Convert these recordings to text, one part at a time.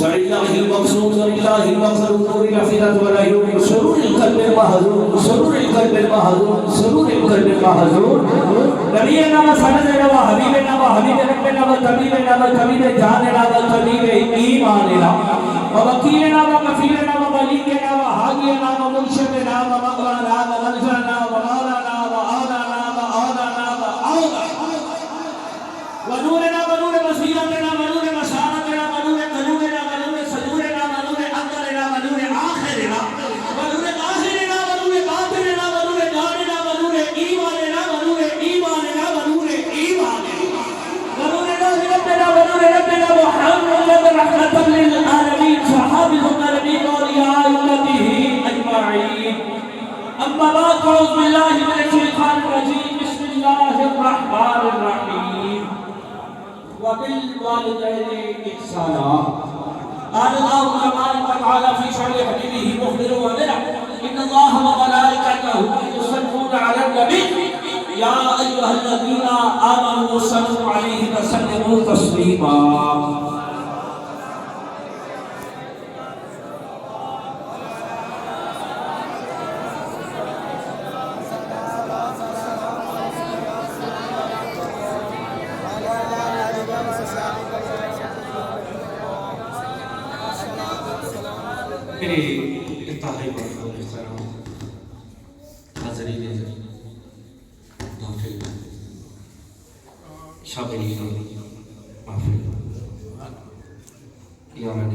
زر اللہ المقصود زر اللہ المقصود نور الافئدة والعیون سرور القلب المحزون سرور القلب المحزون سرور القلب المحزون نبی نام سندنا و حبیبنا و حبیب ربنا و طبیبنا و طبیب جاننا و طبیب ایماننا و وکیلنا و کفیلنا و ملیکنا و حاکینا و مرشدنا و مقرانا و منزلنا و مولانا و آلانا و آلانا و آلانا و نورنا و نور بصیرتنا و نور بشارتنا و نور قلوبنا و نور صدورنا و نور اولنا و نور آخرنا و نور ظاہرنا و نور باطننا و نور جاننا و نور ایماننا و نور ایماننا و نور ایماننا و نور ربنا و نور ربنا محمد رحمة للعالمين صحاب العالمين وأولياء أمته أجمعين أما بعد أعوذ بالله من الشيطان الرجيم بسم الله الرحمن الرحيم وبالوالدين إحسانا قال الله تبارك وتعالى في شأن حبيبه مخبرا ومنعا إن الله وملائكته يصلون على النبي يا أيها الذين آمنوا صلوا عليه وسلموا تسليما میرے انتہائی بڑا احترام حاضرین محفل شاملین محفل یاران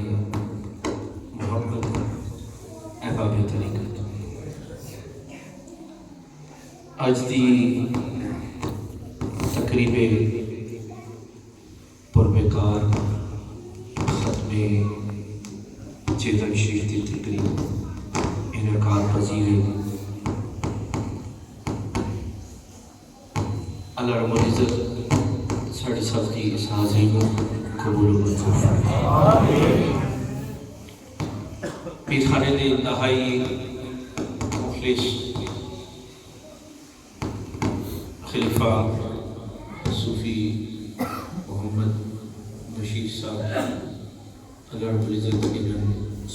محبت احباب طریقت آج دی تقریب پربکار ختم چیتن شریف کی تقریب انعقاد پذیر اللہ رب العزت ساڑھے سب کی اس حاضری کو قبول و منظور فرمائے۔ پیر خانے نے انتہائی مخلص خلیفہ صوفی محمد بشیر صاحب اللہ رب العزت کے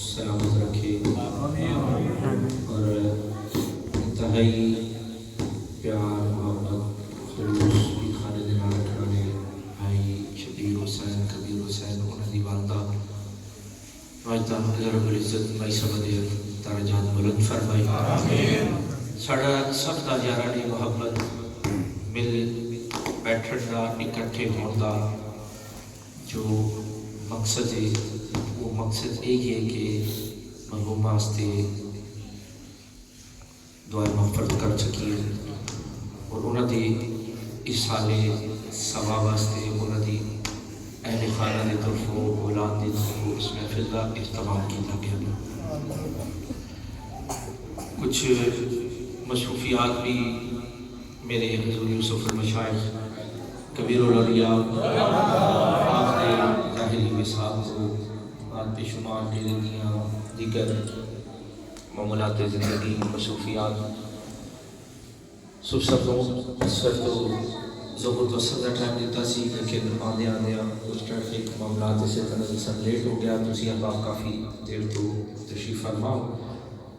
سلامت رکھے اور انتہائی پیار محبت خلوص بھی خالد نام رکھنے بھائی شبیر حسین کبیر حسین انہوں دی والدہ واجدہ اللہ رب العزت بھائی سمدے درجات بلند فرمائی ساڑھا سب دا یارانی محبت مل بیٹھن دا اکٹھے ہون دا جو مقصد ہے وہ مقصد ایک ہے کہ مرحوم واسطے دعائیں مغفرت کر سکیے اور انہوں نے اس سال ثواب واسطے انہوں نے اہل خانہ دے طرفوں اولاد دے طرفوں اس محفل کا اہتمام کیا گیا۔ کچھ مصروفیات بھی میرے حضور یوسف المشائخ کبیر الاولیاء آخری ظاہری مثال کو بات پہ شمار دے دیا دیگر معاملات زندگی مصروفیات سر تو ضبط وسط کا ٹائم دیتا سی لیکن آدھے کچھ ٹریفک معاملات اسے طرح سے لیٹ ہو گیا تو اسی آپ کافی دیر تو تشریف فرماؤ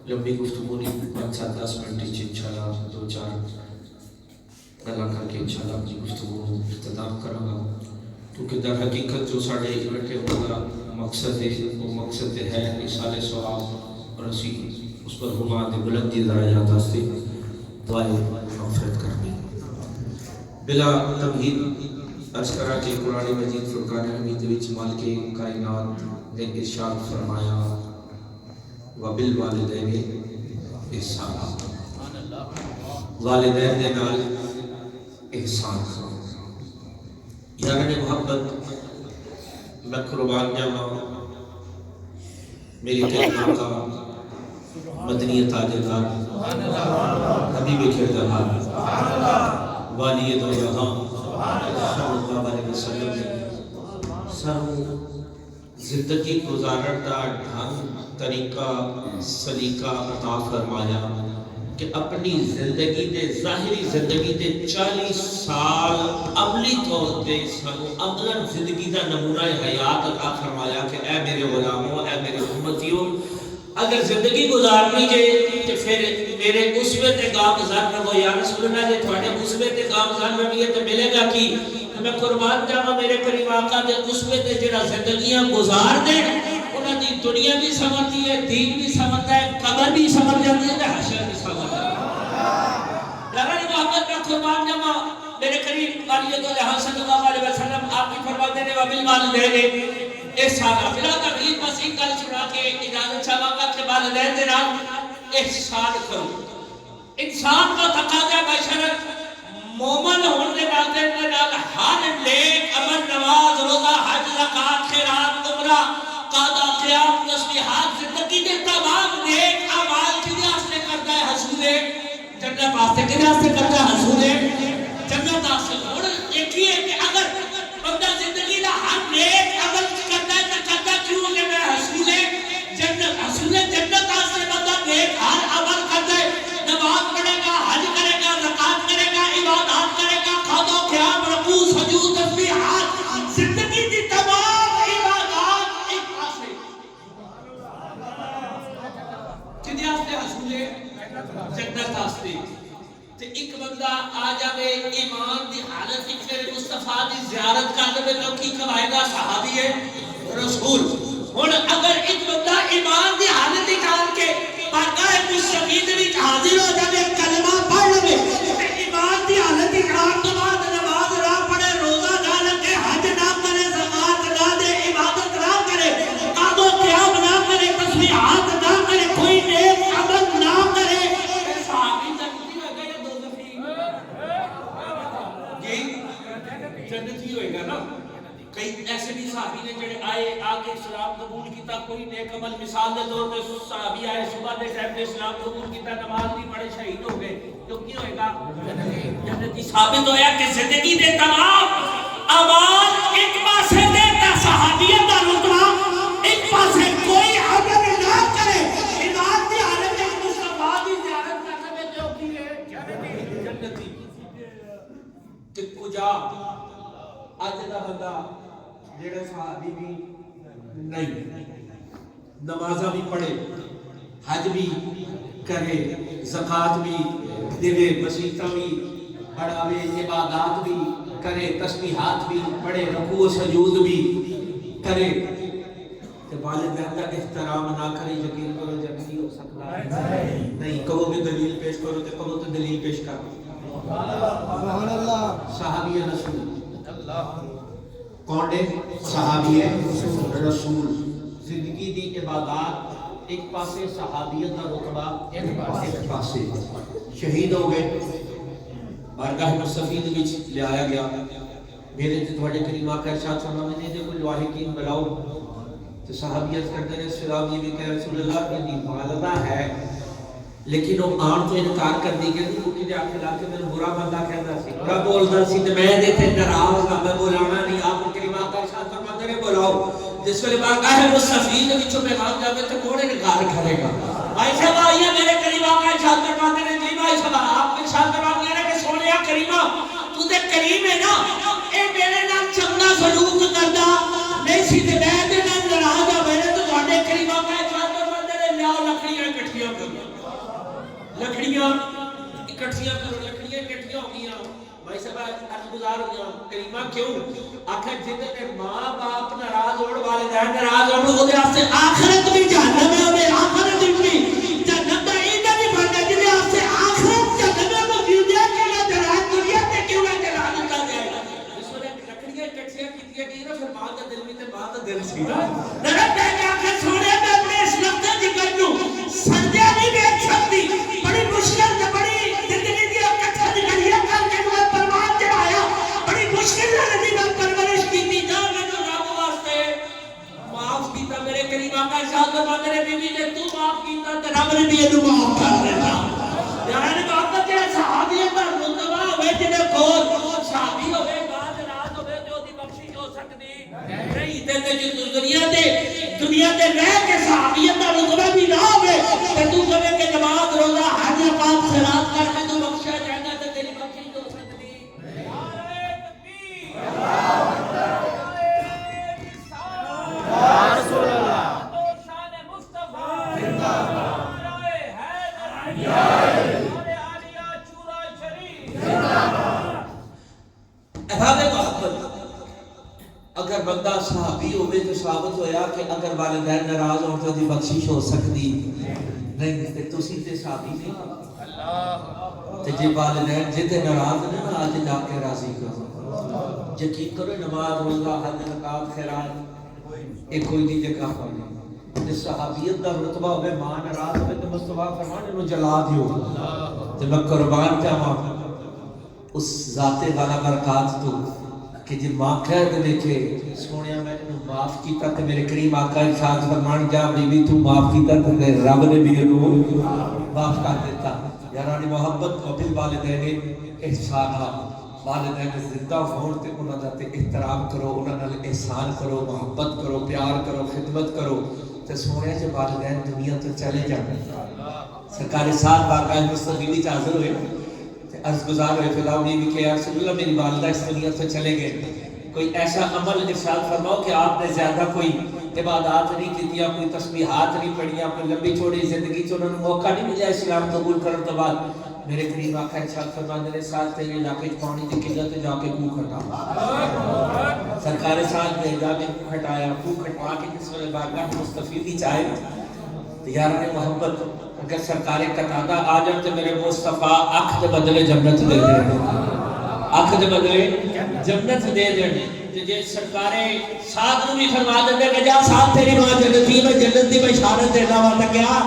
لمبی گفتگو نہیں 5-7-10 منٹ انشاءاللہ 2-4 گلا کر کے انشاءاللہ اپنی گفتگو اختتام کروں گا کیونکہ در حقیقت جو ساڑھے بیٹھے ہوگا مقصد ہے وہ مقصد ہے اصال ثواب اور اسی اس پر حماد بلندی درجات واسطے دعائیں مغفرت کرنی بلا تمہید عرض کرا کہ قرآن مجید فرقان حمید وچ مالک کائنات نے ارشاد فرمایا وبالوالدین احسانا والدین دے نال احسان یاران محبت میں قربان جاواں میری کلمہ کا مدنی تاجدار حبیب کردگار والی دو جہاں صلی اللہ علیہ وسلم نے سانو زندگی گزارن دا ڈھنگ طریقہ سلیقہ عطا فرمایا کہ اپنی زندگی دے ظاہری زندگی دے 40 سال عملی طور تے سانو عملاً زندگی دا نمونہ حیات عطا فرمایا کہ اے میرے غلاموں، اے میرے امتیوں، اگر زندگی گزارنی ہے تو پھر میرے اسوے تے گامزن رہو۔ یا رسول اللہ جے تھوڑے اسوے تے گامزن رہیے تو ملے گا کی؟ میں قربان جاواں میرے کریم آقا دے اسوے تے جڑا زندگیاں گزار دے انہاں دی دنیا بھی سمجھتی ہے، دین بھی سمجھتا ہے، قبر بھی سمجھ جاتی ہے تے حشر بھی سمجھ جاتی ہے۔ لگن محمد کا قربان جاواں میرے کریم علی صلی اللہ علیہ وسلم آپ کی فرماتے ہیں وبالوالدین احسانا۔ بلا تقریر بس ایک گل سنا کے اجازت چاہوں گا کہ والدین دے نال احسان کرو۔ انسان کا تقاضا بشرط مومن ہونے کے نال ہر نیک عمل، نماز، روزہ، حج، زکات، خیرات، عمرہ، قضا، قیام، تسبیحات، زندگی کے تمام نیک اعمال کے واسطے کرتا ہے حصول جنت واسطے، کے واسطے کرتا ہے حصول جنت واسطے۔ اور دیکھیے کہ اگر بندہ زندگی کا ہر نیک عمل کرتا ہے تو کرتا کیوں کہ میں حصول جنت واسطے بندہ نیک ہر عمل کرتا ہے، نماز پڑھے گا، حج کرے گا، زکات کرے گا، عبادات کرے گا، قضا، قیام، رکوع، سجود، تسبیحات، زندگی کی تمام عبادات ایک پاسے کدی واسطے حصول جنت واسطے۔ تے ایک بندہ آ جاوے ایمان دی حالت وچ پھر مصطفیٰ دی زیارت کر دے تو کی کمائے گا؟ صحابی ہے رسول۔ ہن اگر ایک بندہ ایمان دی حالت وچ آن کے بارگاہ مشفید وچ حاضر ہو جاوے، کلمہ پڑھ لے تے ایمان دی حالت وچ آن تو بعد نماز نہ پڑھے، روزہ نہ رکھے، حج نہ کرے، زکات نہ دے، عبادت نہ کرے، قضا قیام نہ کرے، تسبیحات نہ کرے، کوئی نیک عمل نہ کرے، صحابی جنتی ہو گئے یا دوزخی؟ جنتی ہوئے گا نا۔ کئی ایسے بھی صحابی نے جڑے آئے آگے اسلام قبول کیتا، کوئی نیک عمل مثال دے طور پہ صحابی آئے صبح دے ٹائم تے اسلام قبول کیتا، نماز نہیں پڑھے، شہید ہو گئے، تو کی ہوئے گا؟ جنتی۔ ثابت ہویا کہ زندگی دے تمام اعمال ایک پاسے دیتا صحابیت دا رتبہ، ایک پاسے کوئی عمل نہ کرے، ایمان دی حالت میں مصطفیٰ دی زیارت کرنے میں جو کی ہے جنتی۔ کہ کجا اج دا بندہ جڑا صحابی بھی نہیں، نمازاں بھی پڑھے، حج بھی کرے، زکات بھی دے، مسیتاں بھی پڑھاوے، عبادات بھی کرے، تسبیحات بھی پڑھے، رکوع سجود بھی کرے، تے والدین کا احترام نہ کرے، یقین کرو جنتی ہو سکتا ہے نہیں۔ کہو کہ دلیل پیش کرو تے کہو تے دلیل پیش کرو۔ سبحان اللہ۔ صحابی رسول کون ہے؟ صحابی رسول۔ زندگی دی عبادات ایک پاسے، صحابیت دا رتبہ ایک پاسے، شہید ہو گئے، بارگاہ مصطفید وچ لے آیا گیا۔ میرے تے تواڈے کریم آقا ارشاد فرماتے ہیں کوئی لاحقین بلاؤ، تو صحابیت کرتے ہیں سلام یہ بھی کہ رسول اللہ کی والدہ ہے، لیکن وہ آن تو انکار کر دی گئی کہ کیونکہ آپ کے علاقے میں برا بندہ کہتا سی، برا بولتا سی، تو میں دیتے ناراض ہاں، میں بولانا نہیں۔ آپ کریم آقا ارشاد فرماتے ہیں بلاؤ۔ جس ویلے بارگاہ مصطفید وچوں پیغام جاوے تو کون انکار کرے گا؟ بھائی صاحب آئیے، میرے کریم آقا ارشاد فرماتے ہیں جی بھائی صاحب آپ ارشاد فرماتے ہیں کہ سونیا کریمہ تو تے کریم ہے نا، اے میرے نال چنگا سلوک کردا نہیں سی تے میں تے نال ناراض ہاں، میرے تو تواڈے کریم آقا ارشاد فرماتے ہیں لیاؤ لکڑیاں اکٹھیاں کرو، لکڑیاں اکٹھیاں کرو، لکڑیاں اکٹھیاں ہو گیا۔ بھائی صاحب عرض گزار ہو گیا کریمہ کیوں؟ آخر جتنے ماں باپ ناراض ہوڑ والدین ناراض ہوڑ وہ دے واسطے آخرت بھی جہنم ہے، اور آخرت بھی جنت دا ایندہ بھی بننا جے واسطے آخرت جہنم میں ویڈیا کے لیے جلال دنیا تے کیوں نہ جلال ہوتا جائے گا؟ اس وجہ لکڑیاں اکٹھیاں کیتیاں گئی نا، پھر ماں دا دل بھی تے ماں دا دل سی نا، نرد ہے کہ آخر سونے میں اپنے اس لفظ ذکر نوں سجدہ نہیں دیکھ سکتی، بڑی مشکل سے بڑی زندگی دی اکٹھا نکلیاں کر کے میں پروان چڑھایا، بڑی مشکل سے میں پرورش کی جا میں جو رب واسطے معاف کیتا۔ میرے کریم آقا ارشاد فرماتے ہیں بیوی نے تو معاف کیتا تے رب نے بھی اینو معاف کر دیتا۔ یعنی محبت ہے صحابیت دا رتبہ ہوے جے کول صحابی ہوے بعد رات ہوے جو دی بخشش ہو سکتی نہیں، تے جو دنیا تے رہ کے صحابیت دا رتبہ بھی نہ ہوے تے تو کہے کہ نماز روزہ حج زکات صحابی ہوئے تو ثابت ہویا کہ اگر والدین ناراض ہوں تو دی بخشش ہو سکتی نہیں تے تسی تے صحابی نہیں تے جے والدین جے ناراض نے نا اج جا کے راضی کرو یقین کرو نماز روزہ حج زکات خیرات ایک کوئی نہیں جگہ ہوئی تے صحابیت دا رتبہ ہوے ماں ناراض ہوے تے مصطفی فرمانے نو جلا دیو تے میں قربان جاواں اس ذات والا برکات تو کہ جی ماں کہہ دے کہ سونیا میں نے معاف کیتا تے میرے کریم آقا ارشاد فرمان جا بی بی تو معاف کیتا تے رب نے بھی انہوں معاف کر دیتا یارانی محبت کو بل والدین احسان والدین زندہ ہون تے انہاں دا تے احترام کرو انہاں نال احسان کرو محبت کرو پیار کرو خدمت کرو تے سونیا جے والدین دنیا تو چلے جاندے سرکار ساتھ بارگاہ مصطفی وچ حاضر ہوئے عرض گزار ہوئے فلاں بھی کہ یا رسول اللہ میری والدہ اس دنیا سے چلے گئے کوئی ایسا عمل ارشاد فرماؤ کہ آپ نے زیادہ کوئی عبادات نہیں کیتیا کوئی تسبیحات نہیں پڑھیا کوئی لمبی چوڑی زندگی چ انہوں نے موقع نہیں ملا اسلام قبول کرنے تو بعد میرے قریب آقا ارشاد فرمانے نے ساتھ تیرے علاقے پانی کی قلت جا کے کوہ کھٹا سرکار ساتھ نے جا کے کوہ کھٹایا کوہ کھٹوا کے جس ویلے بارگاہ مصطفی بھی چاہے یاران محبت اگر سرکار قطادہ آ جاتے میرے مصطفیٰ اکھ دے بدلے جنت دے دیں اکھ دے بدلے جنت دے دیں جے سرکار ساتھ نو بھی فرما دے کہ جا ساتھ تیری ماں جنتی میں جنت دی بشارت دینا واسطے کیا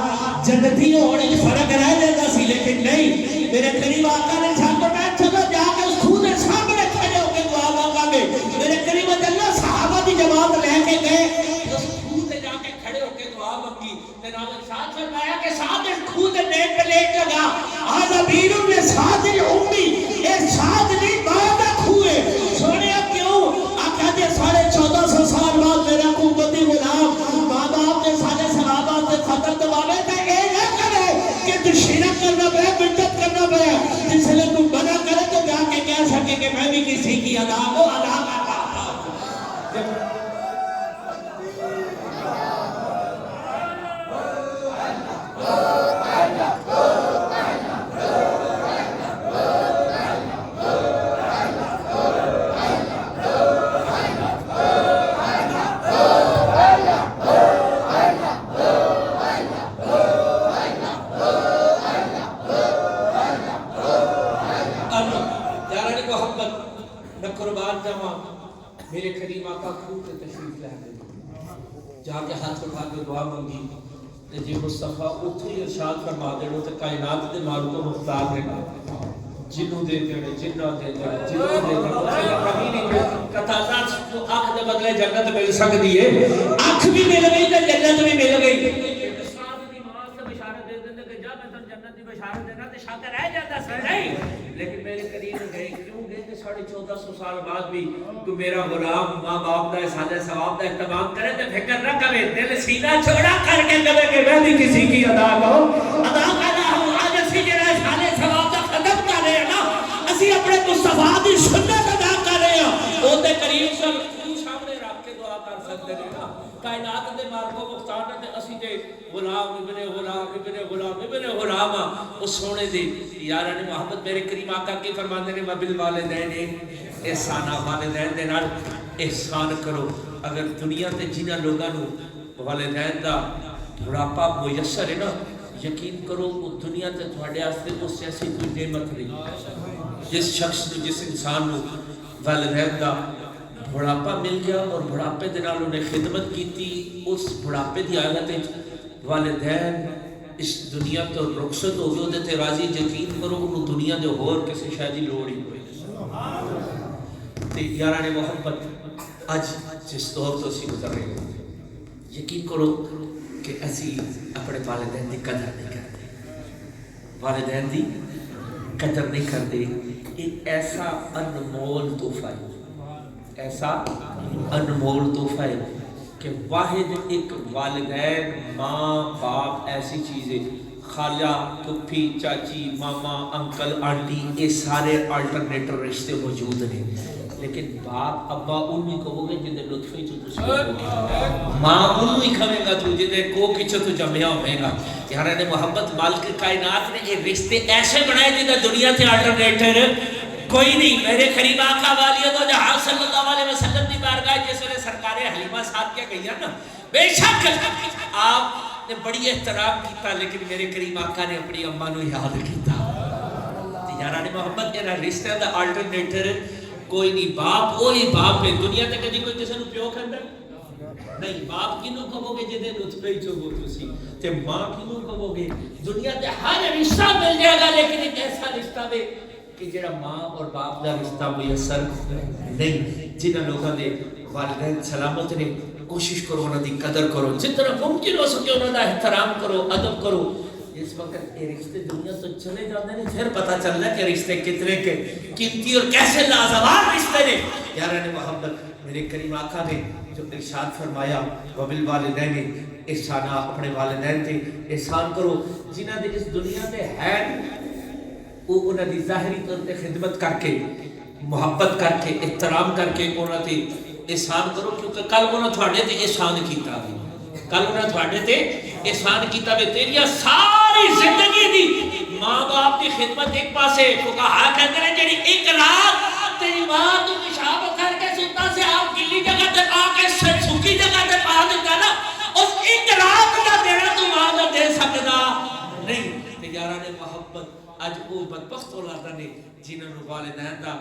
جنتی ہونے میں فرق رہ جاتا سی لیکن نہیں میرے قریب آقا نے چھت پر بیٹھ چلو جا کے اس خود کے سامنے کھڑے ہو کے دعا مانگا گے میرے قریب اللہ صحابہ دی جماعت لے کے گئے اس خود سے جا کے کھڑے ہو کے دعا مانگی ساتھ فرمایا کہ ساتھ خود نیٹ پہ لیٹ لگا آج ابیروں نے ساتھ امی اے ساتھ نہیں باندھا کھوئے سونے اب کیوں آقا دے 1450 سال بعد میرا قومتی غلام ماں باپ نے سارے صحابہ سے خطر دباوے تھے اے نہ کرے کہ تو شرک کرنا پڑے بدعت کرنا پڑے جس لئے تو منع کرے تو جا کے کہہ سکے کہ میں بھی کسی کی ادا کو ادا کرتا تھا میرے کریم آقا خوب تشریف لے گئے جا کے ہاتھ اٹھا کے دعا مانگی تے جی مصطفیٰ اتھے ہی ارشاد فرما دینا تے کائنات دے مالک کو مختار رہنا جنوں دے دینے جنہ دے دینے جنوں دے دینے کبھی نہیں قطادہ کو آنکھ دے بدلے جنت مل سکتی ہے آنکھ بھی مل گئی تے جنت بھی مل گئی ساتھ دی ماں سے بشارت دے دینے کہ جا میں تم جنت دی بشارت دینا تے شاکر رہ جاتا سر نہیں لیکن میرے قریب گئے کیوں گئے کہ 1450 سال بعد بھی تو میرا غلام ماں باپ دا سادہ ثواب دا اہتمام کرے تے فکر نہ کرے دل سینہ چھوڑا کر کے کہے کہ میں بھی کسی کی ادا کروں ادا کرنا ہوں آج اسی جڑا سادہ ثواب دا ختم کر رہے ہیں نا اسی اپنے مصطفیٰ دی سنت ادا کر رہے ہیں او تے قریب سب سامنے رکھ کے دعا کر سکتے ہیں نا کائنات دے مالک و مختار تے اسی تے غلام ابن غلام ابن غلام ابن غلام اس سونے دے یاران محبت میرے کریم آقا کی فرماندے نے وبال والدین احسان والدین دے نال احسان کرو اگر دنیا تے جنہاں لوگاں نو والدین دا بڑھاپا میسر ہے نا یقین کرو وہ دنیا تے تھوڑے واسطے اس ایسی کوئی نعمت نہیں جس شخص نو جس انسان نو والدین دا بڑھاپا مل گیا اور بڑھاپے دے نال انہیں خدمت کیتی اس بڑھاپے دی حالت والدین اس دنیا تو رخصت ہو گئے تے راضی یقین کرو انہوں دنیا دے اور کسی شاید لوڑ ہی ہوئی تے یاران محبت اج جس دور تو اسی گزر رہے ہیں یقین کرو کہ اسی اپنے والدین دی قدر نہیں کرتے والدین دی قدر نہیں کرتے ایک ایسا انمول تحفہ ہے ایسا انمول تحفہ ہے کہ واحد ایک والدین ماں باپ ایسی چیزیں خالہ پھپھی چاچی ماما انکل آنٹی یہ سارے آلٹرنیٹر رشتے موجود ہیں لیکن باپ ابا انہی کہو گے جنہیں لطف ہی تو ماں انہی کھوے گا تو جنہیں کو کچھ تو جمعہ ہوئے گا یہاں نے محبت مالک کائنات نے یہ رشتے ایسے بنائے جنہیں دنیا سے آلٹرنیٹر کوئی نہیں میرے قریب آقا والی تو جہاں صلی اللہ علیہ وسلم کی بارگاہ جس نے سرکار حلیمہ صاحب کیا کہیا نا بے شک آپ نے بڑی احترام کیتا لیکن میرے قریب آقا نے اپنی اماں نو یاد کیتا یاران محبت کے رشتے دا آلٹرنیٹر کوئی نہیں باپ وہی باپ ہے دنیا تے کدی کوئی کسی نو پیو کہندا نہیں باپ کینوں کہو گے جدے رتبے وچ ہو تسی تے ماں کینوں کہو گے دنیا تے ہر رشتہ مل جائے گا لیکن ایک ایسا رشتہ ہے کہ جڑا ماں اور باپ دا رشتہ میسر نہیں جنہاں لوگاں دے والدین سلامت نے کوشش کرو انہاں دی قدر کرو جتنا ممکن ہو سکے انہاں دا احترام کرو ادب کرو اس وقت یہ رشتے دنیا تو چلے جاتے ہیں پھر پتہ چل رہا ہے کہ رشتے کتنے کے قیمتی اور کیسے لازوال رشتے نے یاران محبت میرے کریم آقا نے جو ارشاد فرمایا وبالوالدین احسانا اپنے والدین تے احسان کرو جنہاں دے اس دنیا تے ہے وہ انہاں دی ظاہری طور تے خدمت کر کے محبت کر کے احترام کر کے انہاں تے احسان کرو کیونکہ کل انہاں تھوڑے تے احسان کیتا ہے کل انہاں تھوڑے تے احسان کیتا ہے تیری ساری زندگی دی ماں باپ کی خدمت ایک پاسے فقہا کہتے ہیں جڑی ایک رات تیری ماں تو پیشاب کر کے ستا سے آپ گلی جگہ تے پا کے سکی جگہ تے پا دیتا نا اس ایک رات کا دینا تو ماں دا دے سکتا نہیں تے یاران محبت اج وہ بدبخت اولاداں نے جنہاں نوں والدین دا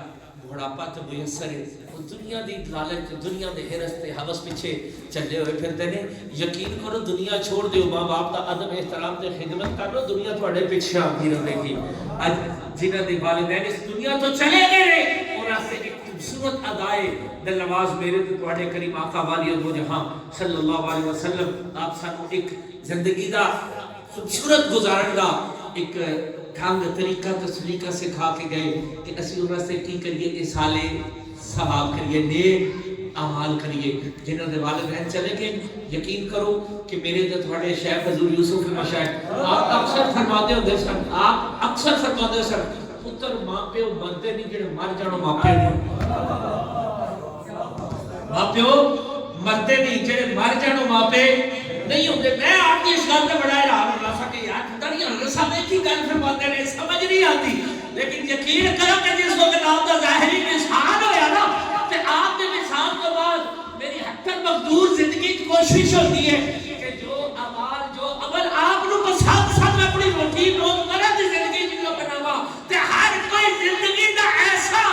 بڑھاپا تے میسر ہے وہ دنیا دی لالچ دنیا دے ہرس تے ہوس پیچھے چلے ہوئے پھردے نے یقین کرو دنیا چھوڑ دیو ماں باپ دا ادب احترام تے خدمت کر لو دنیا تھوڑے پیچھے آتی رہے گی اج جنہاں دے والدین اس دنیا تو چلے گئے انہاں سے ایک خوبصورت ادائے دل نواز میرے تے تواڈے کریم آقا والی دو جہاں صلی اللہ علیہ وسلم آپ سانو ایک زندگی دا خوبصورت گزارن دا ایک ڈھنگ طریقہ تسلیقہ سکھا کے گئے کہ اسی انہاں سے کی کریے اصالے ثواب کریے نیک اعمال کریے جنہاں دے والدین چلے گئے یقین کرو کہ میرے تے تھوڑے شیخ حضور یوسف مشائخ آپ اکثر فرماتے ہوندے سن آپ اکثر فرماتے سن پتر ماں پیو مرتے نہیں جڑے مر جانو ماں پیو نہیں ماں پیو مرتے نہیں جڑے مر جانو ماں پے نہیں ہوتے میں آپ کی اس گل سے بڑا حیران ہو رہا کہ یار پتہ نہیں ہر سب ایک ہی گل فرماتے ہیں سمجھ نہیں آتی لیکن یقین کرو کہ جس وقت آپ کا ظاہری انسان ہویا نا تے آپ کے انسان کے بعد میری حقیقت مقدور زندگی کی کوشش ہوتی ہے کہ جو اعمال جو عمل آپ کو پسند میں اپنی روٹین روزمرہ کی زندگی جو بناوا تے ہر کوئی زندگی دا ایسا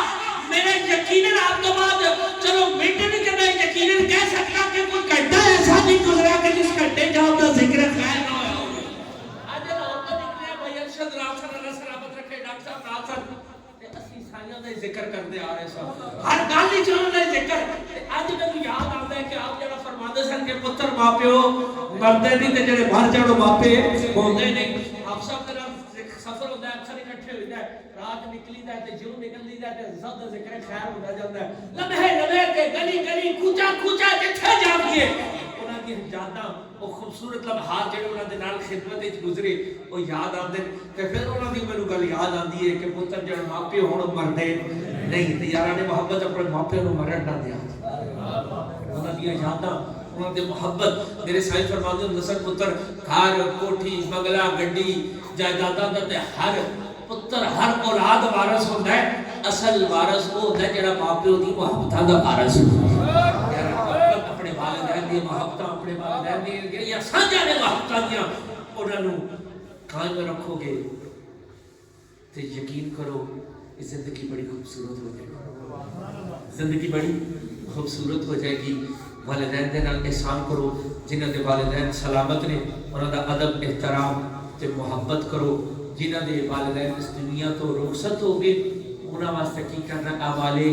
میرے یقیناً آپ کے بعد چلو منٹ نہیں کرنا یقیناً کہہ سکتا کہ کوئی گھنٹہ ایسا نہیں گزرا کہ جس گھنٹے جاؤ کا ذکر خیر نہ ہویا ہوگا آج لوگ تو نکلے بھائی ارشد رام سر اللہ سلامت رکھے ڈاکٹر صاحب نال سر اسی سائیاں دا ذکر کرتے آ رہے سن ہر گل وچ انہاں دا ذکر اج مینوں یاد آندا ہے کہ آپ جڑا فرماندے سن کہ پتر ماں پیو مردے نہیں تے جڑے مر جاڑو ماپے ہوندے نہیں آپ سب دا سفر ہوندا ہے اکثر اکٹھے ہوندا ہے رات نکلی دا تے جو نکلدی دا تے سب دا ذکر خیر ہوندا جاندا ہے لمحے لمحے تے گلی گلی کوچا کوچا جتھے جاندی ہے انہاں دی یاداں او خوبصورت لمحات جڑے انہاں دے نال خدمت وچ گزرے او یاد آندے تے پھر انہاں دی مینوں گل یاد آندی ہے کہ پتر جڑے ماپے ہون مردے نہیں تے یاراں نے محبت اپنے ماپے نوں مرن نہ دیا انہاں دی یاداں انہاں دی محبت میرے سائیں فرماندے ہن دسن پتر گھر کوٹھی بنگلہ گڈی جائیداداں تے ہر پتر ہر اولاد وارث ہوندا ہے اصل وارث وہ ہوندا ہے جڑا ماں پیو دی محبتاں دا وارث ہوندا ہے اپنے والدین دی محبتاں اپنے والدین دی یا سانجھا نے محبتاں دیاں انہاں نوں قائم رکھو گے تے یقین کرو یہ زندگی بڑی خوبصورت ہو جائے گی زندگی بڑی خوبصورت ہو جائے گی والدین دے نال احسان کرو جنہاں دے والدین سلامت نے انہاں دا ادب احترام تے محبت کرو جنہاں دے والدین اس دنیا تو رخصت ہو گئے انہاں واسطے کی کرنا اعمالے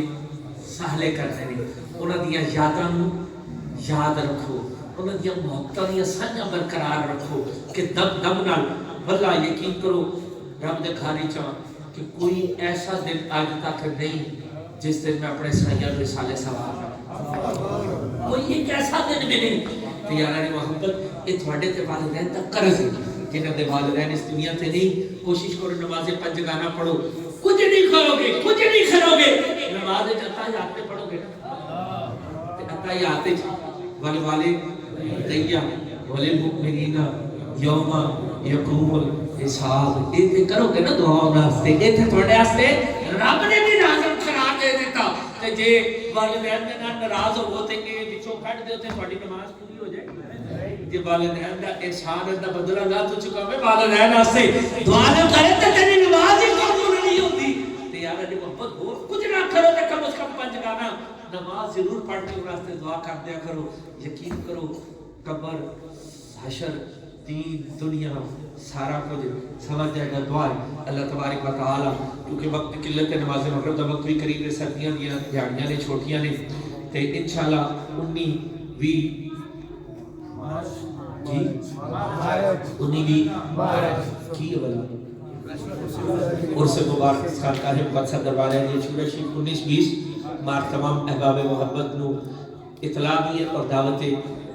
سہلے کرنے نے انہاں دیاں یاداں نوں یاد رکھو انہاں دیاں محبتاں دیاں سانجھاں برقرار رکھو کہ دم دم نال واللہ یقین کرو رب دے گھر وچ کہ کوئی ایسا دن آج تک نہیں جس دن میں اپنے سائیاں نوں رسالے ثواب نہ کوئی ایک ایسا دن بھی نہیں تے یاران محبت یہ تواڈے تے والدین دا قرض ہے جنہاں دے والدین اس دنیا تے نہیں کوشش کرو نماز پنج گانا پڑھو کچھ نہیں کرو گے کچھ نہیں کرو گے نماز اتحیات پہ پڑھو گے تے اتحیات والے والے دیا والے مؤمنین یوم یقوم الحساب یہ کرو گے نا دعا واسطے ایتھے تواڈے واسطے رب نے بھی نازل تے جے والدین دے نال ناراض ہوو تے اے وچوں کڈ دیو تے تہاڈی نماز پوری ہو جائے جے والدین دا احسان دا بدلہ نہ تو چکاوے والدین واسطے دعا نہ کرے تے تیری نماز ہی قبول نہیں ہوندی تے یار دی محبت ہو کچھ نہ کرو تے کم از کم 5 گانا نماز ضرور پڑھ کے واسطے دعا کر دیا کرو یقین کرو قبر حشر دین دنیا سارا کچھ سمجھ جائے گا دعا اللہ تبارک و تعالی کیونکہ وقت کی قلت ہے نماز مغرب دا وقت بھی قریب ہے سردیاں دیاں دیہاڑیاں نے چھوٹیاں نے تے انشاءاللہ 19 20 جی 19 20 کی بلا اور سے مبارک خانقاہ مقدسہ دربار ہے یہ شورہ شریف 19 20 مار تمام احباب محبت نو اطلاع بھی ہے اور دعوت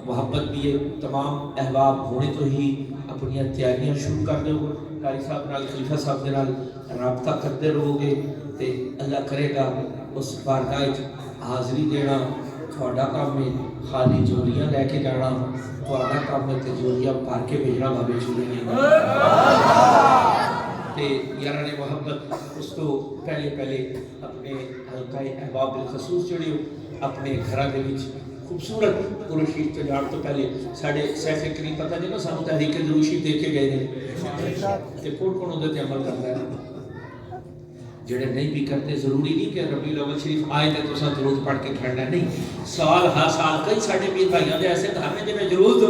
محبت بھی ہے تمام احباب ہونے تو ہی اپنی تیاریاں شروع کر دو قاری صاحب نال خلیفہ صاحب نال رابطہ کرتے رہو گے تے اللہ کرے گا اس بارگاہ حاضری دینا تھوڑا کام میں خالی جولیاں لے کے جانا تھوڑا کام میں تے جولیاں بھر کے بھیجنا بھابے چھوڑیں گے تے یاران محبت اس تو پہلے اپنے حلقہ احباب بالخصوص جڑے اپنے گھراں دے وچ خوبصورت قرآن شریف تے جان تو پہلے ساڈے سیف کریم پتہ نہیں نا سانو تحریک درود شریف دے کے گئے نے تے کون کون اودے تے عمل کردا ہے جڑے نہیں بھی کرتے ضروری نہیں کہ ربیع الاول شریف آئے تے تساں درود پڑھ کے کھڑنا نہیں سال ہر سال کئی ساڈے پیر بھائیاں دے ایسے گھر میں جنہیں درود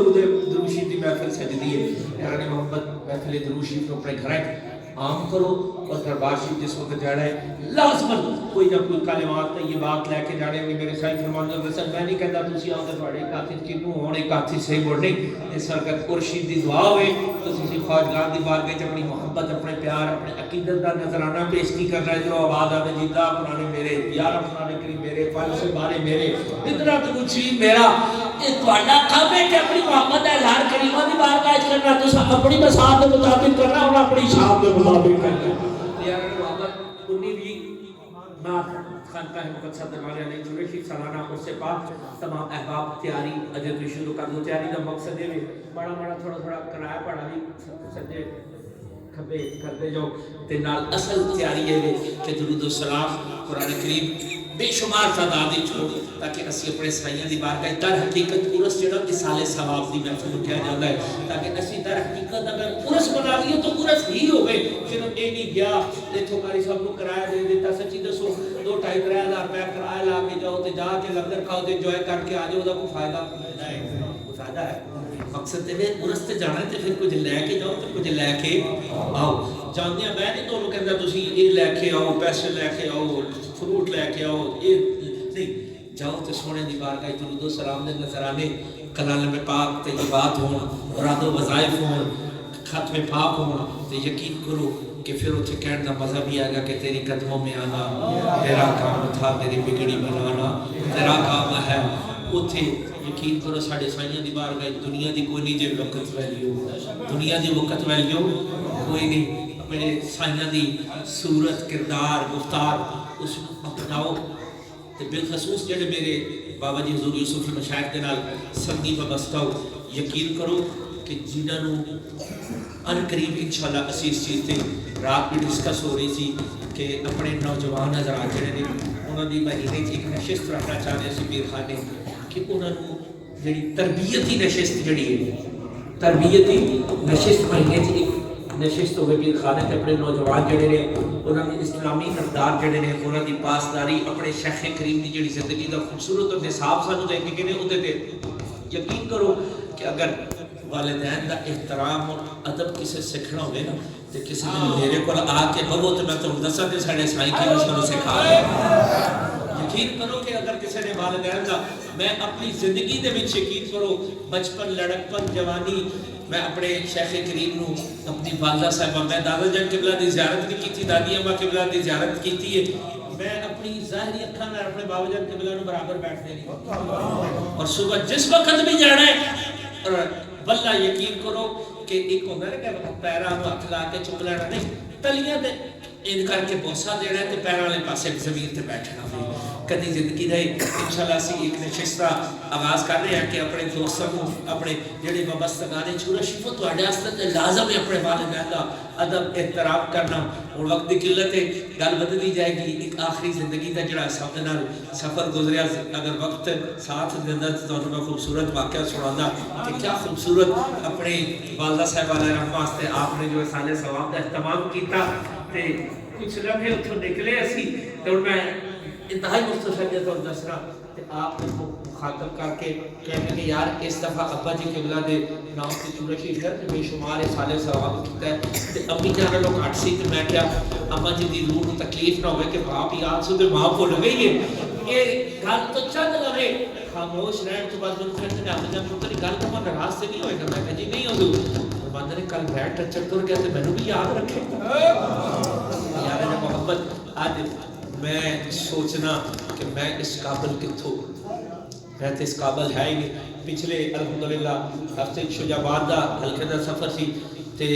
شریف دی محفل سجدی ہے یاران محبت محفل درود شریف کو اپنے گھر عام کرو اور دربار شریف جس وقت جانا ہے لازمن کوئی نہ کوئی کلمات یہ بات لے کے جانے میں میرے سائیں فرماندے ہیں میں نہیں کہتا تسی آؤ تے تواڈے ایک ہاتھ کینو ہون ایک ہاتھ صحیح بولنے اس سرکت خورشید دی دعا ہوئے تو تسی خواجگاہ دی بارگاہ وچ اپنی محبت اپنے پیار اپنے عقیدت دا نذرانہ پیش کی کرنا ہے جو آواز آوے جیتا اپنے میرے یار اپنے کریم میرے پل سے بارے میرے اتنا تو کچھ ہی میرا یہ تواڈا کام ہے کہ اپنی محبت دا اظہار کریمہ دی بارگاہ وچ کرنا تسا اپنی بساط دے مطابق کرنا اور اپنی شان دے مطابق کرنا یار محبت 19 ماہ خانقاہ مقدسہ دربار علیہ شورہ شریف سالانہ اس سے پاک تمام احباب تیاری اجے تو شروع کر دو تیاری دا مقصد ہے بڑا تھوڑا کرایہ پڑا بھی سجے کھبے کرتے جاؤ تے نال اصل تیاری ہے کہ درود و سلام قرآن کریم بے شمار تعداد چھوڑ تاکہ اسی اپنے سائیاں دی بارگاہ در حقیقت پورس جڑا مثال ثواب دی محفل اٹھایا جاتا ہے تاکہ اسی در حقیقت اگر پورس بنا لیے تو پورس ہی ہوئے صرف یہ نہیں گیا دیکھو قاری صاحب کو کرایہ دے دیتا سچی دسو 2-2.5 روپے کرایہ لا کے جاؤ تے جا کے لنگر کھاؤ تے انجوائے کر کے آ جاؤ دا کوئی فائدہ ہے مقصد تے پورس تے جانا تے پھر کچھ لے کے جاؤ تے کچھ لے کے آؤ جاندے ہیں میں نہیں تو کہندا تسی یہ لے کے آؤ پیسے لے کے آؤ فروٹ لے کے آؤ یہ نہیں جاؤ تے سونے دی بارگاہ درود و سلام دے نذرانے کلام پاک تے عبادت ہون مراد و وظائف ہون ختم پاک ہون تے یقین کرو کہ پھر اتنے کہنے کا مزہ بھی آئے گا کہ تیری قدموں میں آنا تیرا کام تھا تیری بگڑی بنانا تیرا کام ہے اتنے یقین کرو ساڑھے سائیاں دی بارگاہ دنیا دی کوئی نہیں جے وقت ویلیو دنیا دی وقت ویلیو کوئی نہیں اپنے سائیاں دی صورت کردار گفتار اس اپناؤ تے بالخصوص جڑے میرے بابا جی حضور یوسف مشائخ دے نال سنگی وابستہ ہو یقین کرو کہ جنہوں ان قریب انشاءاللہ اسی اس چیز تے رات بھی ڈسکس ہو رہی تھی کہ اپنے نوجوان حضرات جڑے نے انہوں نے مہینے کی ایک نشست رکھنا چاہ رہے سی پیر خانے کہ انہوں جڑی تربیتی نشست جڑی ہے تربیتی نشست مہینے کی نشست ہوئے پیر خانے تے اپنے نوجوان جڑے نے انہوں نے اسلامی اقدار جڑے نے انہوں نے پاسداری اپنے شیخ کریم دی جڑی زندگی دا خوبصورت اور نصاب سانو دے کے گئے ادھے تے یقین کرو کہ اگر والدین دا احترام اور ادب کسے سکھنا ہوئے نا تے کسی نے میرے کو آ کے بہو تو میں تو دسا کہ ساڑھے سائیں کی مشکلوں سکھا رہے یقین کرو کہ اگر کسی نے والدین دا میں اپنی زندگی دے وچ یقین کرو بچپن لڑکپن جوانی میں اپنے شیخ کریم نو اپنی والدہ صاحبہ میں دادا جان قبلہ دی زیارت بھی کی تھی دادی اماں قبلہ دی زیارت کی تھی میں اپنی ظاہری اکھاں نال اپنے بابا جان قبلہ نو برابر بیٹھ دے رہی اور صبح جس وقت بھی جانا ہے اور واللہ یقین کرو کہ ایک ہوندہ ہے کہ پیراں نو ہتھ لا کے چک لینا نہیں تلیاں دے ان کر کے بوسا دینا ہے تے پیراں والے پاسے زمین تے بیٹھنا کدی زندگی دے انشاءاللہ اسی ایک نشست کا آغاز کر رہے ہیں کہ اپنے دوستوں کو اپنے جڑے وابستگان چھوڑا شفو تواڈے واسطے لازم ہے اپنے والدین کا ادب احترام کرنا اور وقت کی قلت ہے گل بدلی جائے گی ایک آخری زندگی کا جڑا سب نال سفر گزریا اگر وقت ساتھ دیندا تو میں خوبصورت واقعہ سنانا کہ کیا خوبصورت اپنے والدہ صاحب علیہ رحمہ واسطے آپ نے جو سال ثواب کا اہتمام کیتا تے کچھ لمحے اتھوں نکلے اسی تے میں انتہائی مختصر طور دسنا تے آپ کو مخاطب کر کے کہنے کہ یار اس دفعہ ابا جی قبلہ دے نام سے چورا شریف ہے تے بے شمار سال ثواب کیتا ہے تے امی جان لوگ ہٹ سی تے میں کیا اما جی دی روح کو تکلیف نہ ہوئے کہ باپ یاد سو تے ماں بھول گئی ہے یہ گل تو چند لگے خاموش رہن تو بعد میں پھر نے اپنے پتر گل تو میں ناراض سے نہیں ہوئے گا میں جی نہیں حضور بندے نے کل بیٹھ ٹچر کر گیا تے مینوں بھی یاد رکھے یار نے محبت آج میں سوچنا کہ میں اس قابل کتھوں میں تے اس قابل ہے ہی نہیں پچھلے الحمدللہ ہفتے شجاعت دا ہلکے دا سفر سی تے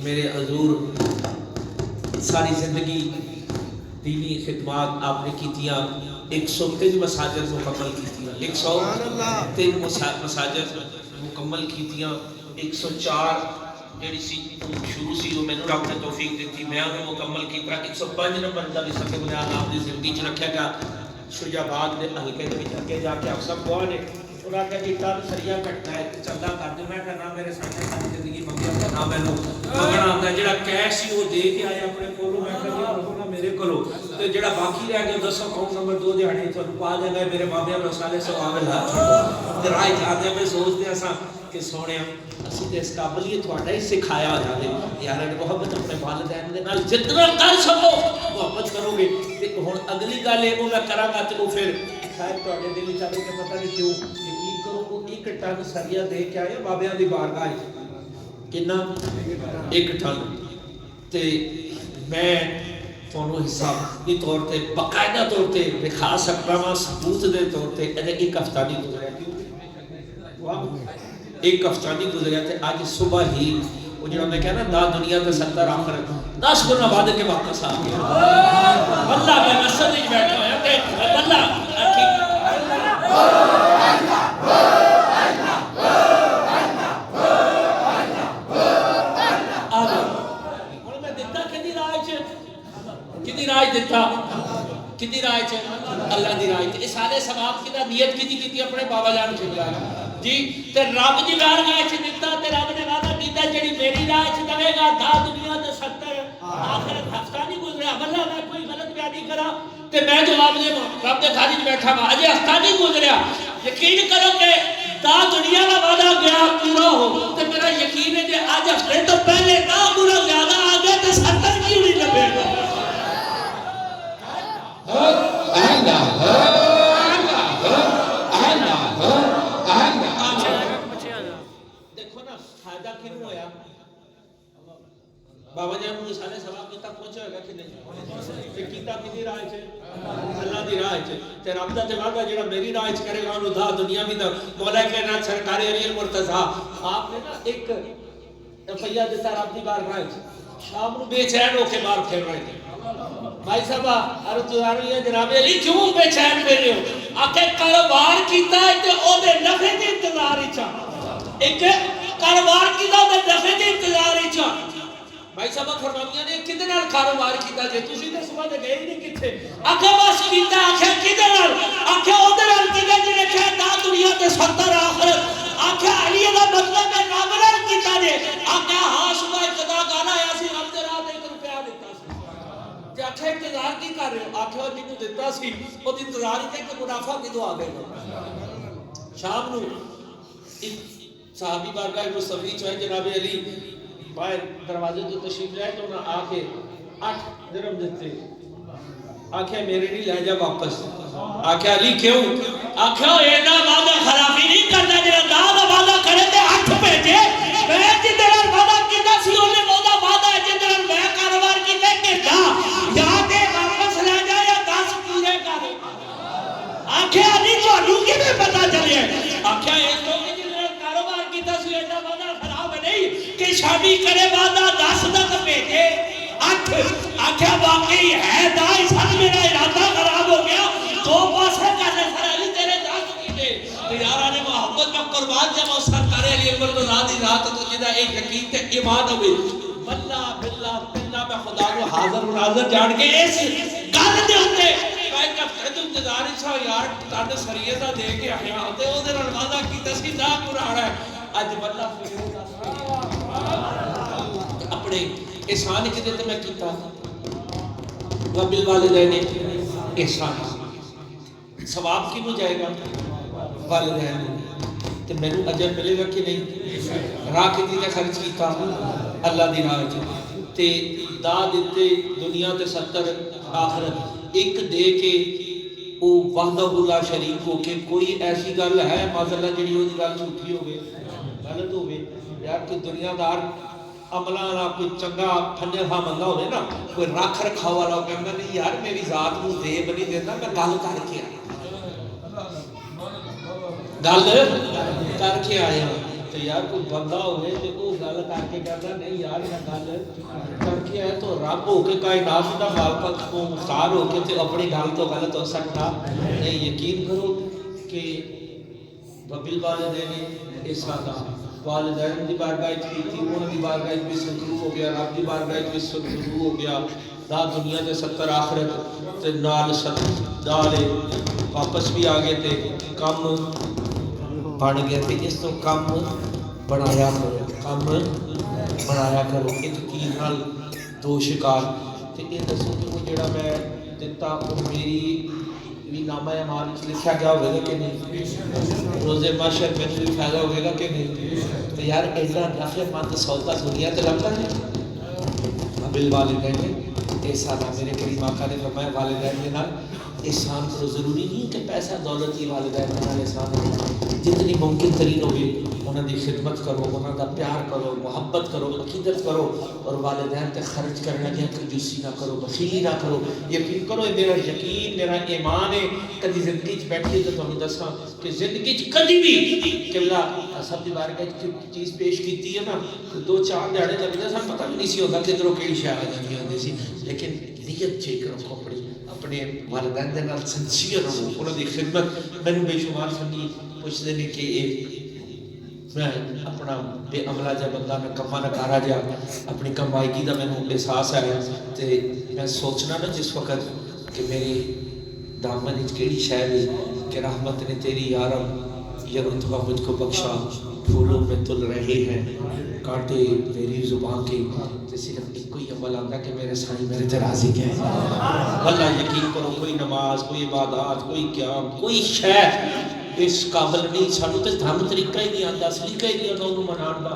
میرے حضور ساری زندگی دینی خدمات آپ نے کیتیاں 103 مساجد مکمل کیتیاں 103 مساجد مکمل کیتیاں 104 جڑی سی شروع سی وہ مینوں رب نے توفیق دیتی میں انہوں مکمل کیتا 105 نمبر دا بھی سکے بنیاد آپ دی زندگی چ رکھیا گیا شجاعت دے ہلکے دے وچ اگے جا کے آپ سب کو نے انہاں کہ جی تن سریا کٹنا ہے چندا کر دے میں کہنا میرے سامنے ساری زندگی منگیا تے نہ مینوں منگنا آندا جڑا کیش سی وہ دے کے آیا اپنے کولوں میں کہ جی رکھو میرے کولوں تے جڑا باقی رہ گیا دسو اکاؤنٹ نمبر 2 دیہاڑی تانوں پا دے گا میرے بابے رسالے ثواب اللہ تے راہ جاندے میں سوچدے اساں کہ سونے اسی تے اس قابلیت تہاڈا ہی سکھایا ہوا ہے یار محبت اپنے والدین دے نال جتنا کر سکو محبت کرو گے تے ہن اگلی گل ہے وہ میں کراں گا تے پھر شاید تہاڈے دل وچ آوے کہ پتہ نہیں کیوں یقین کرو وہ ایک ٹن سریا دے کے آئے بابیاں دی بارگاہ کنا ایک ٹن تے میں تھانوں حسابی طور تے باقاعدہ طور تے دکھا سکتا ہاں ثبوت دے طور تے ایک ہفتہ نہیں گزریا کیوں ایک ہفتہ نہیں گزریا تھے آج صبح ہی وہ جنہوں نے کہا نا دا دنیا تے 70 آخرت 10 گنا بعد کے واپس آ گیا اللہ میں مسجد وچ بیٹھا ہوا تے اللہ کدی راج دیتا کدی راج اللہ دی راج تے سارے ثواب کدا نیت کیتی اپنے بابا جان قبلہ جی تے رب دی بارگاہ وچ دتا تے رب نے وعدہ کیتا جڑی میری راہ وچ دے گا دا دنیا تے 70 آخرت ہفتہ نہیں گزریا واللہ میں کوئی غلط بیانی کرا تے میں جواب دے رب دے خارج بیٹھا وا اجے ہفتہ نہیں گزریا یقین کرو کہ دا دنیا دا وعدہ گیا پورا ہو تے میرا یقین ہے کہ اج ہفتے تو پہلے دا پورا زیادہ آ گیا تے 70 کیوں نہیں لبے گا بابا جان کو سارے ثواب کیتا پہنچا ہوگا کہ نہیں تے کیتا کدی راہ چ اللہ دی راہ چ تے رب دا تے وعدہ جڑا میری راہ چ کرے گا انہوں دا دنیا بھی دا مولا کائنات سرکار علی المرتضی آپ نے نا ایک روپیہ دیتا رب دی بارگاہ چ شام نو بے چین ہو کے باہر پھر رہے تھے بھائی صاحب عرض ہے جناب علی کیوں بے چین پھر رہے ہو آکے کاروبار کیتا ہے تے او دے نفع دے انتظار وچ ایک کاروبار کیتا تے نفع دے انتظار وچ بھائی صاحب فرمایا نے کدے نال کاروبار کیتا جے تسی تے صبح تے گئے نہیں کتے آکھے بس کیتا آکھے کدے نال آکھے اودے نال کدے جے کہ دا دنیا تے 70 آخرت آکھے علی دا مطلب ہے رب نال کیتا جے آکھے ہاں صبح قضا گانا آیا سی رب دے راہ تے 1 روپیہ دتا سی تے آکھے انتظار کی کر رہے ہو آکھے جنوں دتا سی او دی انتظار تے کہ منافع کدوں آ گیا شام نو صحابی بارگاہ مصطفی چ جناب علی باہر دروازے تو تشریف لائے تو انہاں آکے 8 درہم دیتے آکھے میرے نہیں لے جا واپس آکھے علی کیوں آکھے اینا وعدہ خرابی نہیں کرنا جڑا دا وعدہ کرے تے 8 بھیجے میں جدھر وعدہ کیتا سی اونے وعدہ وعدہ جدھر میں کاروبار کیتا کہ دا یا تے واپس لے جا یا 10 پورے کر آکھے علی تانوں کیویں پتہ چلے آکھے اس تو کاروبار کیتا سی اینا وعدہ خراب نہیں کہ شادی کرے وعدہ 10 تک بھیجے 8 آکھیا واقعی ہے دائی سن میرا ارادہ خراب ہو گیا دو پاسے کہتے سر علی تیرے دس کیتے تو یارہ نے محبت میں قربان جب وہ سرکار علی اکبر تو رات تو جدہ ایک یقین تے ایمان ہوئے واللہ باللہ باللہ میں خدا کو حاضر مناظر جان کے اس گل دے ہوتے کہا کہ فید انتظاری سا یار تانے سریعہ دے کے آیا ہوتے وہ دے رنوازہ کی تسکی دا قرآن ہے آج واللہ فیروز اپنے احسان کی دیتے میں کیتا وَبِالْوَالِدَيْنِ احسان ثواب کی نو جائے گا والدین تو میں نے اجر ملے گا کہ نہیں راہ کی دیتے خرچ کیتا اللہ دی راہ تے دا دیتے دنیا تے 70 آخرت ایک دے کے او وحدہ اللہ شریک ہو کے کوئی ایسی گل ہے معذاللہ جڑی ہو دی گل چھوٹی ہو گئے غلط ہو گئے یار کہ دنیا دار عملہ نہ کوئی چنگا پھنجر ہاں منگا ہوئے نا کوئی رکھ رکھا والا ہو کہنا نہیں یار میری ذات مو دے بنی دیتا میں گل کر کے آیا تو یار کوئی بندہ ہوئے تو وہ گل کر کے کہتا نہیں یار میں گل کر کے آیا تو رب ہو کے کائنات دا مالک کو مختار ہو کے تو اپنی گل تو غلط ہو سکتا نہیں یقین کرو کہ وَبِالْوَالِدَيْنِ احسانا والدین دی بارگاہ کی تھی انہوں دی بارگاہ بھی شروع ہو گیا رب دی بارگاہ بھی شروع ہو گیا دا دنیا دے 70 آخرت تے نال دالے واپس بھی آگے تے کم بن گیا تے اس تو کم بنایا کرو ایک کی نال دو شکار تے یہ دسو کہ وہ جڑا میں دیتا وہ میری بھی نامہ اعمال وچ لکھا گیا ہوگا کہ نہیں روز محشر میں بھی فائدہ ہوگا کہ نہیں تو یار ایسا نفع مند سودا دنیا تے لگتا ہے بالوالدین احسان میرے کریم آقا نے فرمایا والدین کے نال احسان کرو ضروری نہیں کہ پیسہ دولت ہی والدین کے نال احسان ہے جتنی ممکن ترین ہوگی انہوں دی خدمت کرو انہوں دا پیار کرو محبت کرو عقیدت کرو اور والدین تے خرچ کرنا گیا کنجوسی نہ کرو بخیلی نہ کرو یقین کرو میرا یقین میرا ایمان ہے کدی زندگی چ بیٹھی تو تمہیں دساں کہ زندگی چ کدی بھی قبلہ سب دی بارگاہ چیز پیش کیتی ہے نا دو چار دیہڑے لگ جائے سن پتہ نہیں سی ہوتا کدھروں کیڑی شے آ جاندی ہوندی سی لیکن نیت چیک رکھو اپنے والدین دے نال سنسیئر رہو انہاں دی خدمت مینوں بے شمار سنگی پوچھتے ہیں کہ میں اپنا بے عملہ جا بندہ میں کما نہ کارا جا اپنی کمائیگی دا میں نے احساس ہے تے میں سوچنا نا جس وقت کہ میری دامن اچ کیڑی شے ہے کہ رحمت نے تیری یارم یہ رتبہ مجھ کو بخشا پھولوں میں تل رہے ہیں کانٹے میری زبان کے تے صرف ایک کوئی عمل آندا کہ میرے سائیں میرے تے راضی ہے اللہ یقین کرو کوئی نماز کوئی عبادات کوئی قیام کوئی شے اس قابل نہیں سانو تے دھم طریقہ ہی نہیں آتا سلیقہ ہی نہیں آتا انہوں منان دا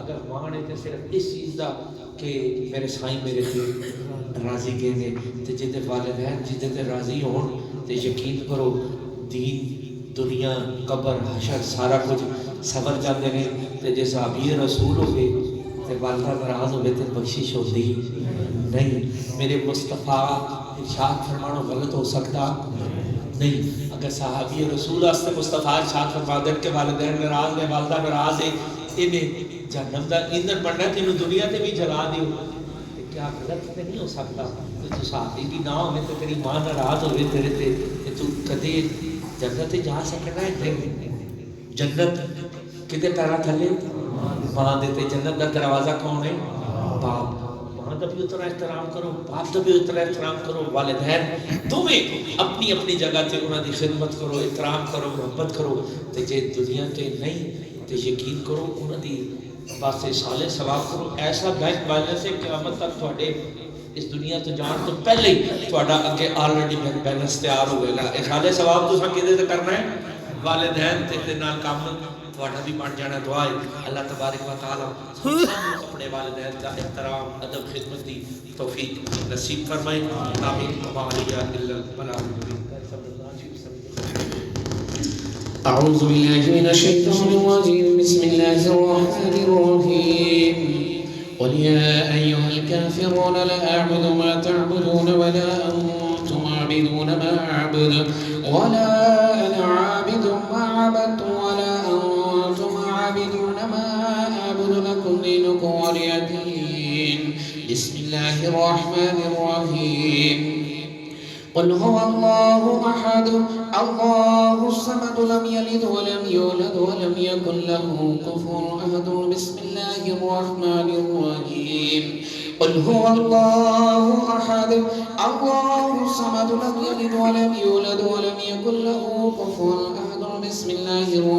اگر مانے تے صرف اس چیز دا کہ میرے سائیں میرے تے راضی گئے نے تے جدے والدین جدے تے راضی ہون تے یقین کرو دین دنیا قبر حشر سارا کچھ سبر جاندے نے تے جے صحابی رسول ہوئے تے والدہ ناراض ہوئے تے بخشش ہوتی نہیں میرے مصطفیٰ ارشاد فرمانو غلط ہو سکتا نہیں اگر صحابی رسول استے مصطفیٰ ارشاد فرما دیں کہ والدین ناراض نے والدہ ناراض ہے انہیں جہنم دا ایندھن بننا تے دنیا تے بھی جلا دیو کیا غلط تے نہیں ہو سکتا تو صحابی بھی نہ ہوئے تے تیری ماں ناراض ہوئے تیرے تے تو کدے جنت جا سکنا ہے جنت کدے پیرا تھلے ماں دیتے جنت دا دروازہ کون ہے باپ ماں کا بھی اتنا احترام کرو باپ کا بھی اتنا احترام کرو والدین تمہیں اپنی اپنی جگہ تے انہاں دی خدمت کرو احترام کرو محبت کرو تے جے دنیا تے نہیں تے یقین کرو انہاں دی واسطے صالح ثواب کرو ایسا بینک بیلنس ہے قیامت تک تواڈے اس دنیا تو جان تو پہلے ہی تواڈا اگے آلریڈی بینک بیلنس تیار ہوئے گا صالح ثواب تساں کدے تے کرنا ہے والدین تے نال کام تواڈا بھی بن جانا دعا ہے اللہ تبارک و تعالی اپنے والدین کا احترام ادب خدمت دی توفیق نصیب فرمائے آمین وما علیہ الا البلاغ أعوذ بالله من الشيطان الرجيم بسم الله الرحمن الرحيم قل يا أيها الكافرون لا أعبد ما تعبدون ولا أنتم عابدون ما أعبد ولا أنا عابد ما عبدتم ولا أنتم عابدون ما أعبد لكم دينكم ولي دين بسم الله الرحمن الرحيم قل هو الله أحد الله الصمد لم يلد ولم يولد ولم يكن له كفوا أحد بسم الله الرحمن الرحيم قل هو الله أحد الله الصمد لم يلد ولم يولد ولم يكن له كفوا أحد بسم الله الرحمن